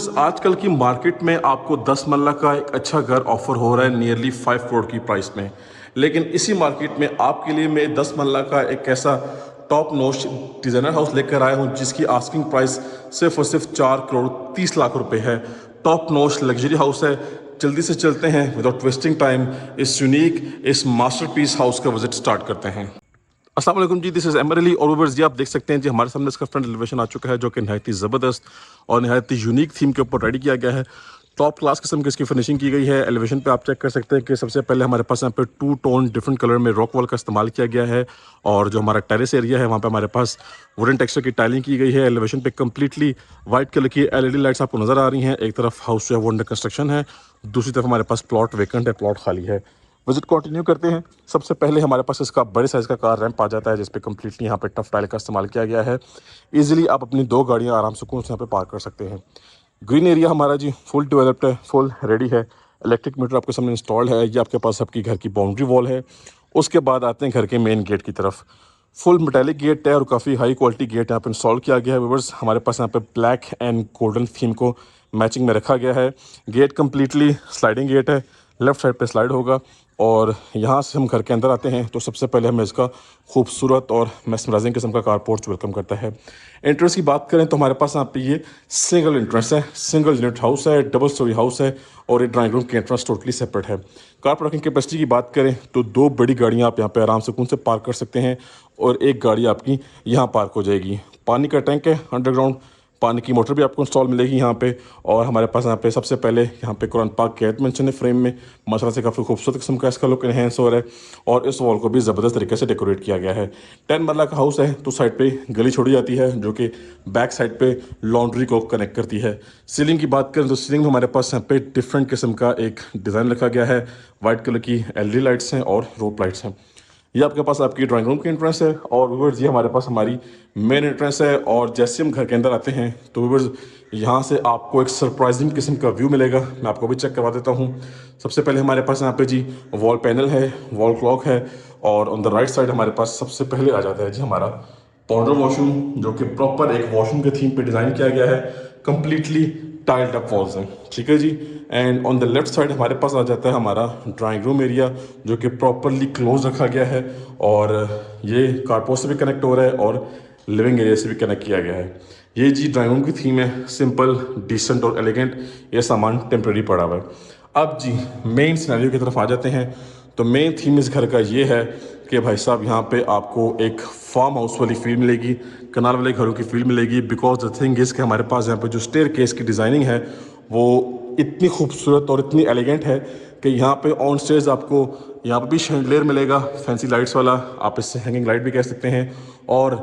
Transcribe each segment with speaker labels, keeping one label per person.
Speaker 1: Viewers, आजकल की market में आपको 10 मरला का एक अच्छा घर ऑफर हो रहा है नियरली 5 करोड़ की प्राइस में। लेकिन इसी मार्केट में आपके लिए मैं 10 मरला का एक ऐसा टॉप नॉच डिज़ाइनर हाउस लेकर आया हूं जिसकी आस्किंग प्राइस सिर्फ और सिर्फ 4 करोड़ 30 लाख रुपए है। टॉप नॉच लग्जरी हाउस है। जल्दी से चलते हैं विदाउट वेस्टिंग टाइम, इस यूनिक इस मास्टरपीस हाउस का विजिट स्टार्ट करते हैं। अस्सलाम वालेकुम जी, दिस इज़ एमर अली और व्यूअर्स जी, आप देख सकते हैं जी हमारे सामने इसका फ्रंट एलिवेशन आ चुका है जो कि नहायत ही ज़बरदस्त और नहायत ही यूनिक थीम के ऊपर रेडी किया गया है। टॉप क्लास किस्म की इसकी फिनिशिंग की गई है। एलिवेशन पे आप चेक कर सकते हैं कि सबसे पहले हमारे पास यहाँ पे 2 टोन डिफरेंट कलर में रॉक वॉल का इस्तेमाल किया गया है और जो हमारा टेरेस एरिया है वहाँ पे हमारे पास वुडन टेक्सचर की टाइलिंग की गई है। एलिवेशन पे कम्प्लीटली वाइट कलर की एलईडी लाइट्स आपको नज़र आ रही हैं। एक तरफ हाउस जो है वो अंडर कंस्ट्रक्शन है, दूसरी तरफ हमारे पास प्लॉट वेकेंट है, प्लॉट खाली है। विजिट कंटिन्यू करते हैं। सबसे पहले हमारे पास इसका बड़े साइज़ का कार रैंप आ जाता है जिस पे कम्प्लीटली यहाँ पे टफ टाइल का इस्तेमाल किया गया है। इजीली आप अपनी 2 गाड़ियाँ आराम सुकून से यहाँ पे पार्क कर सकते हैं। ग्रीन एरिया हमारा जी फुल डेवलप्ड है, फुल रेडी है। इलेक्ट्रिक मीटर आपके सामने इंस्टॉल्ड है। ये आपके पास आपकी घर की बाउंड्री वॉल है। उसके बाद आते हैं घर के मेन गेट की तरफ। फुल मेटालिक गेट है और काफ़ी हाई क्वालिटी गेट यहाँ पे इंस्टॉल किया गया है। व्यूअर्स, हमारे पास यहाँ पे ब्लैक एंड गोल्डन थीम को मैचिंग में रखा गया है। गेट कम्प्लीटली स्लाइडिंग गेट है, लेफ्ट साइड पे स्लाइड होगा और यहाँ से हम घर के अंदर आते हैं तो सबसे पहले हमें इसका खूबसूरत और मेस्मराइजिंग किस्म का कार पोर्च वेलकम करता है। एंट्रेंस की बात करें तो हमारे पास यहाँ पे ये सिंगल एंट्रेंस है, सिंगल यूनिट हाउस है, डबल स्टोरी हाउस है और ये ड्राइंग रूम की एंट्रेंस टोटली सेपरेट है। कार पार्किंग कैपेसिटी की बात करें तो 2 बड़ी गाड़ियाँ आप यहाँ पे आराम सुकून से पार्क कर सकते हैं और एक गाड़ी आपकी यहाँ पार्क हो जाएगी। पानी का टैंक है, अंडरग्राउंड पानी की मोटर भी आपको इंस्टॉल मिलेगी यहाँ पे। और हमारे पास यहाँ पे सबसे पहले यहाँ पे कुरान पाक की आयत मेंशन है फ्रेम में, माशाल्लाह से काफ़ी खूबसूरत किस्म का इसका लुक इनहेंस हो रहा है और इस वॉल को भी ज़बरदस्त तरीके से डेकोरेट किया गया है। 10 मरला का हाउस है तो साइड पे गली छोड़ी जाती है जो कि बैक साइड पे लॉन्ड्री को कनेक्ट करती है। सीलिंग की बात करें तो सीलिंग में हमारे पास यहाँ पे डिफरेंट किस्म का एक डिज़ाइन रखा गया है। वाइट कलर की एलईडी लाइट्स हैं और रोप लाइट्स हैं। ये आपके पास आपकी ड्राइंग रूम की एंट्रेंस है और व्यूअर्स ये हमारे पास हमारी मेन एंट्रेंस है। और जैसे हम घर के अंदर आते हैं तो व्यूअर्स यहाँ से आपको एक सरप्राइजिंग किस्म का व्यू मिलेगा। मैं आपको भी चेक करवा देता हूँ। सबसे पहले हमारे पास यहाँ पे जी वॉल पैनल है, वॉल क्लॉक है और ऑन द राइट साइड हमारे पास सबसे पहले आ जाता है जी हमारा पाउडर वॉशरूम जो कि प्रॉपर एक वॉशरूम के थीम पे डिज़ाइन किया गया है। कम्प्लीटली टाइल्ड अप वॉल्स हैं, ठीक है जी। And on the left side हमारे पास आ जाता है हमारा ड्राइंग रूम एरिया जो कि प्रॉपरली क्लोज रखा गया है और ये कारपोर्ट से भी कनेक्ट हो रहा है और लिविंग एरिया से भी कनेक्ट किया गया है। ये जी ड्राइंग रूम की थीम है, सिंपल डिसेंट और एलिगेंट। ये सामान टेम्प्रेरी पड़ा हुआ है। अब जी मेन सिनेरियो की तरफ आ जाते हैं तो मेन थीम इस घर का ये है कि भाई साहब यहाँ पे आपको एक फार्म हाउस वाली फील मिलेगी, कनाल वाले घरों की फील मिलेगी। बिकॉज द थिंग इज़ कि हमारे पास यहाँ पे जो स्टेयर केस की डिज़ाइनिंग है वो इतनी खूबसूरत और इतनी एलिगेंट है कि यहाँ पे ऑन स्टेज आपको यहाँ पे भी शैंडलियर मिलेगा, फैंसी लाइट्स वाला, आप इससे हैंगिंग लाइट भी कह सकते हैं। और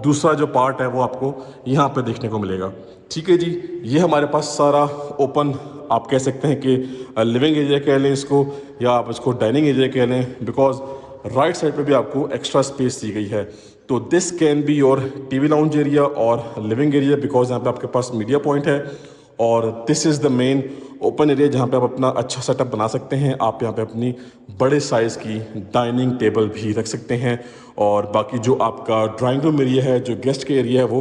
Speaker 1: दूसरा जो पार्ट है वो आपको यहाँ पे देखने को मिलेगा, ठीक है जी। ये हमारे पास सारा ओपन आप कह सकते हैं कि लिविंग एरिया कह लें इसको या आप इसको डाइनिंग एरिया कह लें। बिकॉज राइट साइड पे भी आपको एक्स्ट्रा स्पेस दी गई है। तो this can be your TV lounge area और लिविंग एरिया बिकॉज यहाँ पे आपके पास मीडिया पॉइंट है। और this is the main open area जहाँ पे आप अपना अच्छा सेटअप बना सकते हैं। आप यहाँ पे अपनी बड़े साइज़ की डाइनिंग टेबल भी रख सकते हैं और बाकी जो आपका ड्राइंग रूम एरिया है, जो गेस्ट के एरिया है, वो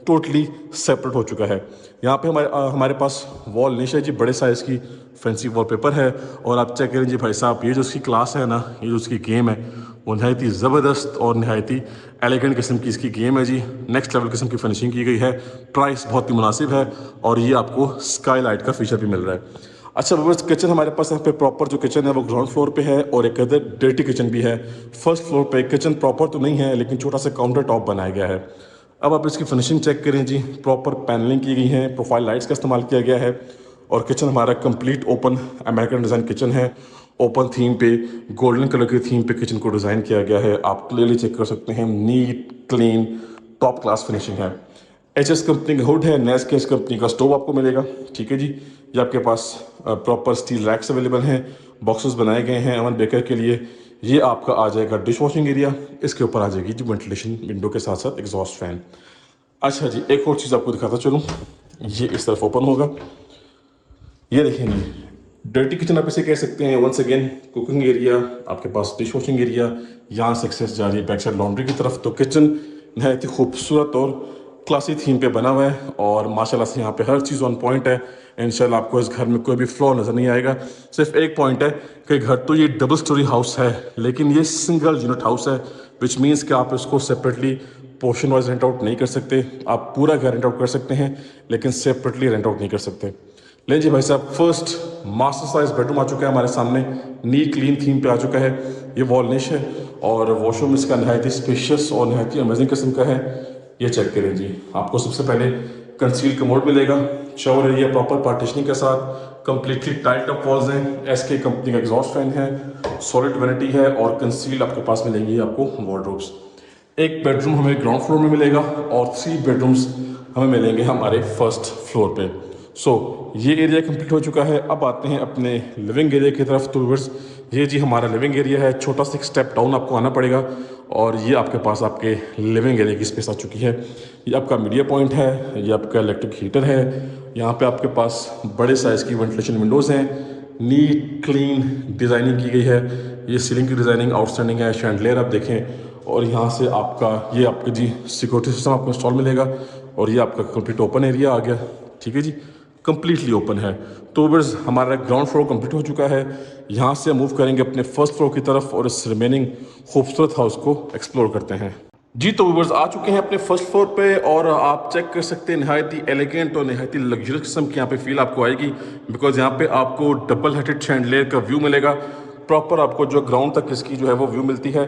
Speaker 1: टोटली सेपरेट हो चुका है। यहाँ पे हमारे पास वॉल निश है जी, बड़े साइज़ की फैंसी वॉलपेपर है। और आप चेक करें जी भाई साहब, ये जो उसकी क्लास है ना, ये जो उसकी गेम है वो नहायत ही ज़बरदस्त और नहायत ही एलिगेंट किस्म की इसकी गेम है जी। नेक्स्ट लेवल किस्म की फिनिशिंग की गई है। प्राइस बहुत ही मुनासिब है और ये आपको स्काई लाइट का फीचर भी मिल रहा है। अच्छा व्यूअर्स, किचन हमारे पास यहाँ पे प्रॉपर जो किचन है वो ग्राउंड फ्लोर पे है और एक अदर डर्टी किचन भी है। फर्स्ट फ्लोर पे किचन प्रॉपर तो नहीं है लेकिन छोटा सा काउंटर टॉप बनाया गया है। अब आप इसकी फिनिशिंग चेक करें जी, प्रॉपर पैनलिंग की गई है, प्रोफाइल लाइट्स का इस्तेमाल किया गया है और किचन हमारा complete open American design kitchen है। ओपन थीम पे, गोल्डन कलर की थीम पे किचन को डिज़ाइन किया गया है। आप क्लियरली चेक कर सकते हैं, neat clean top class finishing है। एचएस कंपनी का हुड है, नेस्केस कंपनी का स्टोव आपको मिलेगा, ठीक है जी। ये आपके पास प्रॉपर स्टील रैक्स अवेलेबल हैं, बॉक्सेस बनाए गए हैं अवन बेकर के लिए। ये आपका आ जाएगा डिश वॉशिंग एरिया, इसके ऊपर आ जाएगी जी वेंटिलेशन विंडो के साथ साथ एग्जॉस्ट फैन। अच्छा जी, एक और चीज़ आपको दिखाता चलूँ, ये इस तरफ ओपन होगा। ये देखेंगे डर्टी किचन आप इसे कह सकते हैं। वंस अगेन कुकिंग एरिया, आपके पास डिश वॉशिंग एरिया, यहाँ से एक्सेस जा रही है बैक साइड लॉन्ड्री की तरफ। तो किचन नहायत ही खूबसूरत और क्लासी थीम पे बना हुआ है और माशाल्लाह से यहाँ पे हर चीज़ ऑन पॉइंट है। इंशाल्लाह आपको इस घर में कोई भी फ्लॉ नज़र नहीं आएगा। सिर्फ एक पॉइंट है कि घर तो ये डबल स्टोरी हाउस है, लेकिन ये सिंगल यूनिट हाउस है, विच मीन्स कि आप इसको separately portion wise rent out नहीं कर सकते। आप पूरा घर रेंट आउट कर सकते हैं, लेकिन सेपरेटली रेंट आउट नहीं कर सकते। लेकिन जी भाई साहब, फर्स्ट मास्टर साइज बेडरूम आ चुका है हमारे सामने, नीट क्लीन थीम पे आ चुका है। ये वॉल निश है और वॉशरूम इसका नहायत ही स्पेशियस और नहायत ही अमेजिंग किस्म का है। ये चेक करें जी, आपको सबसे पहले कंसील कमोड मिलेगा, शावर एरिया प्रॉपर पार्टीशनिंग के साथ, कंप्लीटली टाइट अप वॉल्स हैं, एसके कंपनी का एग्जॉस्ट फैन है, सॉलिड वैनिटी है और कंसील आपके पास मिलेंगी आपको वार्डरोब्स। एक बेडरूम हमें ग्राउंड फ्लोर में मिलेगा और 3 बेडरूम्स हमें मिलेंगे हमारे फर्स्ट फ्लोर पे। ये एरिया कंप्लीट हो चुका है। अब आते हैं अपने लिविंग एरिया की तरफ। तो व्यूअर्स, ये जी हमारा लिविंग एरिया है। छोटा सा एक स्टेप डाउन आपको आना पड़ेगा और ये आपके पास आपके लिविंग एरिया की स्पेस आ चुकी है। ये आपका मीडिया पॉइंट है, ये आपका इलेक्ट्रिक हीटर है, यहाँ पे आपके पास बड़े साइज़ की वेंटिलेशन विंडोज़ हैं, नीट क्लीन डिज़ाइनिंग की गई है। ये सीलिंग की डिज़ाइनिंग आउटस्टैंडिंग है। शैंडलियर आप देखें और यहाँ से आपका ये आपका जी सिक्योरिटी सिस्टम आपको इंस्टॉल मिलेगा और ये आपका कंप्लीट ओपन एरिया आ गया। ठीक है जी, कंप्लीटली ओपन है। तो बस हमारा ग्राउंड फ्लोर कंप्लीट हो चुका है। यहाँ से मूव करेंगे अपने फर्स्ट फ्लोर की तरफ और इस रिमेनिंग खूबसूरत हाउस को एक्सप्लोर करते हैं। जी तो व्यूअर्स, आ चुके हैं अपने फर्स्ट फ्लोर पे और आप चेक कर सकते हैं नहायत ही एलिगेंट और नहायत ही लग्जरियस किस्म की यहाँ पे फील आपको आएगी, बिकॉज यहाँ पे आपको डबल हेडेड शैंडलियर का व्यू मिलेगा। प्रॉपर आपको जो ग्राउंड तक इसकी जो है वो व्यू मिलती है।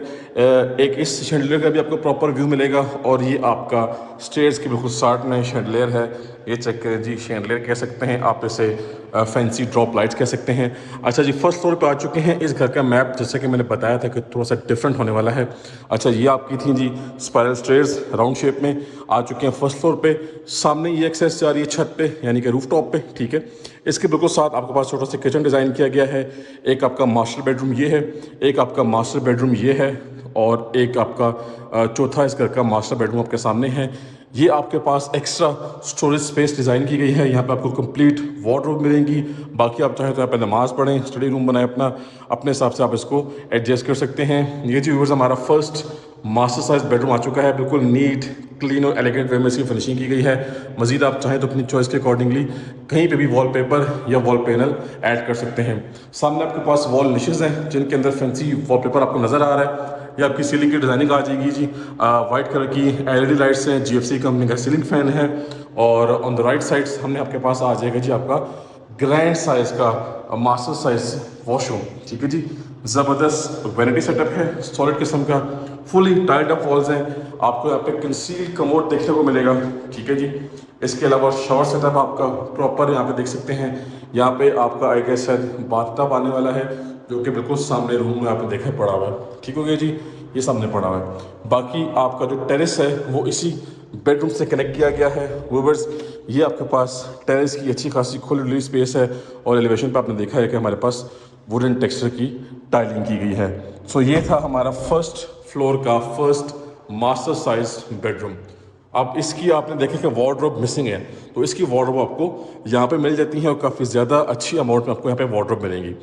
Speaker 1: एक इस शैंडलियर का भी आपको प्रॉपर व्यू मिलेगा और ये आपका स्टेयर्स के बिल्कुल साथ में शैंडलियर है। ये चेक करें जी, शैंडलियर कह सकते हैं आप इसे, फैंसी ड्रॉप लाइट्स कह सकते हैं। अच्छा जी, फर्स्ट फ्लोर पे आ चुके हैं। इस घर का मैप जैसे कि मैंने बताया था कि थोड़ा सा डिफरेंट होने वाला है। अच्छा, ये आपकी थी जी स्पायरल स्टेयर्स राउंड शेप में आ चुके हैं फर्स्ट फ्लोर पे। सामने ये एक्सेस जा रही है छत पे, यानी कि रूफ टॉप पे। ठीक है, इसके बिल्कुल साथ आपके पास छोटा सा किचन डिज़ाइन किया गया है। एक आपका मास्टर बेडरूम ये है, एक आपका मास्टर बेडरूम ये है और एक आपका चौथा इस घर का मास्टर बेडरूम आपके सामने है। ये आपके पास एक्स्ट्रा स्टोरेज स्पेस डिज़ाइन की गई है। यहाँ पे आपको कंप्लीट वार्डरोब मिलेंगी। बाकी आप चाहें तो यहाँ पे नमाज़ पढ़ें, स्टडी रूम बनाएं अपना, अपने हिसाब से आप इसको एडजस्ट कर सकते हैं। ये जी व्यूअर्स, हमारा फर्स्ट मास्टर साइज बेडरूम आ चुका है। बिल्कुल नीट क्लीन और एलिगेंट वे में इसकी फिनिशिंग की गई है। मजीद आप चाहें तो अपनी चॉइस के अकॉर्डिंगली कहीं पे भी वॉलपेपर या वॉल पैनल ऐड कर सकते हैं। सामने आपके पास वॉल निशेज़ हैं जिनके अंदर फैंसी वॉलपेपर आपको नज़र आ रहा है। ये आपकी सीलिंग की डिज़ाइनिंग आ जाएगी जी। वाइट कलर की एलईडी लाइट्स हैं, जीएफसी कंपनी का सीलिंग फैन है और ऑन द राइट साइड हमने आपके पास आ जाएगा जी आपका ग्रैंड साइज का मास्टर साइज वॉशरूम। ठीक है जी, ज़बरदस्त वैनिटी सेटअप है, सॉलिड किस्म का, फुली टाइट अप वॉल्स हैं। आपको यहाँ पे कंसील कमोड देखने को मिलेगा। ठीक है जी, इसके अलावा शावर सेटअप आपका प्रॉपर यहाँ पे देख सकते हैं। यहाँ पे आपका आई गेस बाथटब आने वाला है जो कि बिल्कुल सामने रूम में आपने देखा पड़ा हुआ है। ठीक हो गया जी, ये सामने पड़ा हुआ है। बाकी आपका जो टेरेस है वो इसी बेडरूम से कनेक्ट किया गया है। व्यूअर्स, ये आपके पास टेरेस की अच्छी खासी खुली स्पेस है और एलिवेशन पे आपने देखा है कि हमारे पास वुडन टेक्सचर की टाइलिंग की गई है। ये था हमारा फर्स्ट फ्लोर का फर्स्ट मास्टर साइज बेडरूम। अब इसकी आपने देखा कि वार्डरोब मिसिंग है, तो इसकी वार्डरोब आपको यहाँ पे मिल जाती है और काफ़ी ज़्यादा अच्छी अमाउंट में आपको यहाँ पे वार्डरोब मिलेंगी।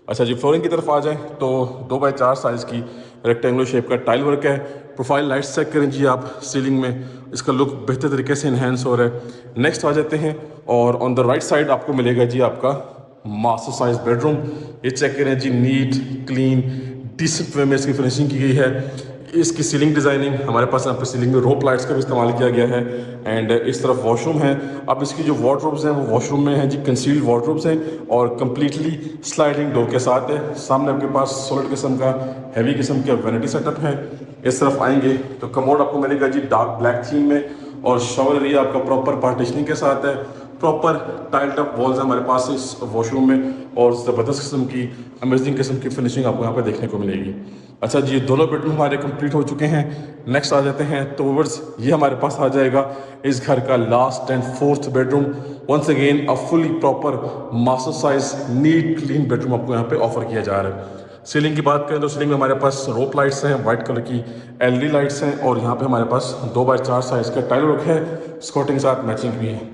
Speaker 1: अच्छा जी, फ्लोरिंग की तरफ आ जाएं तो 2x4 साइज़ की रेक्टेंगुलर शेप का टाइल वर्क है। प्रोफाइल लाइट्स चेक करें जी आप सीलिंग में, इसका लुक बेहतर तरीके से इन्हेंस हो रहा है। नेक्स्ट आ जाते हैं और ऑन द राइट साइड आपको मिलेगा जी आपका मास्टर साइज बेडरूम। ये चेक करें जी, नीट क्लीन डिसेंट वे में इसकी फिनिशिंग की गई है। इसकी सीलिंग डिज़ाइनिंग हमारे पास यहाँ पे सीलिंग में रोप लाइट्स का भी इस्तेमाल किया गया है एंड इस तरफ वॉशरूम है। अब इसकी जो वार्डरोब्स हैं वो वॉशरूम में हैं जी, कंसील्ड वार्डरोब्स हैं और कम्प्लीटली स्लाइडिंग डोर के साथ है। सामने आपके पास सॉलिड किस्म का हैवी किस्म का वैनिटी सेटअप है। इस तरफ आएंगे तो कमोड आपको मिलेगा जी डार्क ब्लैक थीम में और शावर एरिया आपका प्रॉपर पार्टीशनिंग के साथ है। प्रॉपर टाइल्ड अप वॉल्स हमारे पास इस वॉशरूम में और ज़बरदस्त किस्म की अमेजिंग किस्म की फिनिशिंग आपको यहाँ पे देखने को मिलेगी। अच्छा जी, दोनों बेडरूम हमारे कंप्लीट हो चुके हैं। नेक्स्ट आ जाते हैं तो व्यूअर्स, ये हमारे पास आ जाएगा इस घर का last and fourth bedroom. Once again a fully proper master size neat clean bedroom आपको यहाँ पे ऑफर किया जा रहा है। सीलिंग की बात करें तो सीलिंग में हमारे पास रोप लाइट्स हैं, वाइट कलर की एलईडी लाइट्स हैं और यहाँ पे हमारे पास 2x4 साइज का टाइल वर्क है, स्कॉटिंग साथ मैचिंग भी है।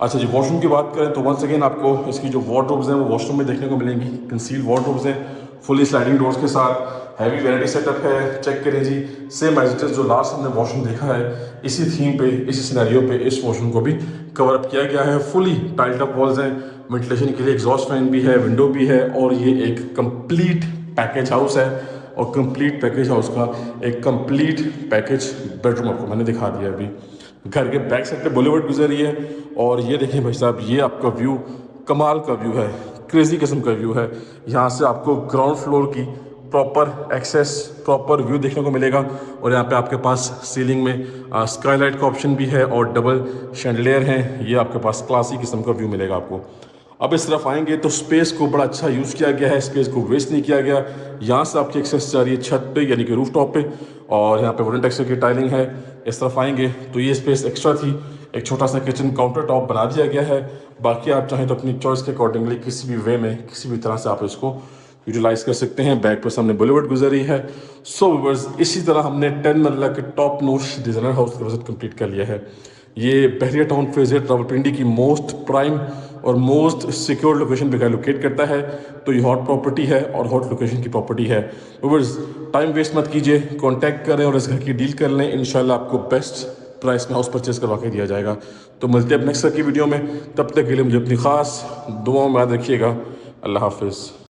Speaker 1: अच्छा जी, वॉशरूम की बात करें तो वंस अगेन आपको इसकी जो वार्डरोब्स हैं वो वॉशरूम में देखने को मिलेंगी। कंसील वार्डरोब्स हैं फुली स्लाइडिंग डोर्स के साथ। हैवी वैनिटी सेटअप है। चेक करें जी, सेम एज इट इज जो लास्ट हमने वॉशरूम देखा है, इसी थीम पे, इसी सिनेरियो पे इस वॉशरूम को भी कवर अप किया गया है। फुली टाइल्ड अप वॉल्स हैं, वेंटिलेशन के लिए एग्जॉस्ट फैन भी है, विंडो भी है, और ये एक कंप्लीट पैकेज हाउस है। और कंप्लीट पैकेज हाउस का एक कंप्लीट पैकेज बेडरूम आपको मैंने दिखा दिया अभी। घर के बैक साइड पे बॉलीवुड गुजर रही है, और ये देखिए भाई साहब, ये आपका व्यू कमाल का व्यू है, क्रेजी किस्म का व्यू है। यहाँ से आपको ग्राउंड फ्लोर की प्रॉपर एक्सेस, प्रॉपर व्यू देखने को मिलेगा। और यहाँ पे आपके पास सीलिंग में स्काईलाइट का ऑप्शन भी है और डबल शैंडलियर हैं। ये आपके पास क्लासी किस्म का व्यू मिलेगा आपको। अब इस तरफ आएंगे तो स्पेस को बड़ा अच्छा यूज़ किया गया है, स्पेस को वेस्ट नहीं किया गया। यहाँ से आपकी एक्सेस जा रही है छत पे, यानी कि रूफ टॉप पे, और यहाँ पे वुडन टेक्सचर की टाइलिंग है। इस तरफ आएंगे तो ये स्पेस एक्स्ट्रा थी, एक छोटा सा किचन काउंटर टॉप बना दिया गया है। बाकी आप चाहें तो अपनी चॉइस के अकॉर्डिंगली किसी भी वे में, किसी भी तरह से आप इसको यूटिलाइज कर सकते हैं। बैक पर सामने बॉलीवुड गुजरी है। सो व्यूअर्स, इसी तरह हमने 10 मरला के टॉप नोश डिजाइनर हाउस का विजिट कंप्लीट कर लिया है। ये बहरिया टाउन फेज रावलपिंडी की मोस्ट प्राइम और मोस्ट सिक्योर लोकेशन पे लोकेट करता है। तो ये हॉट प्रॉपर्टी है और हॉट लोकेशन की प्रॉपर्टी है। व्यूअर्स, टाइम वेस्ट मत कीजिए, कांटेक्ट करें और इस घर की डील कर लें। इंशाल्लाह आपको बेस्ट प्राइस में हाउस परचेज करवा के दिया जाएगा। तो मिलते हैं अब नेक्स्ट की वीडियो में, तब तक के लिए मुझे अपनी खास दुआओं में याद रखिएगा। अल्लाह हाफिज़।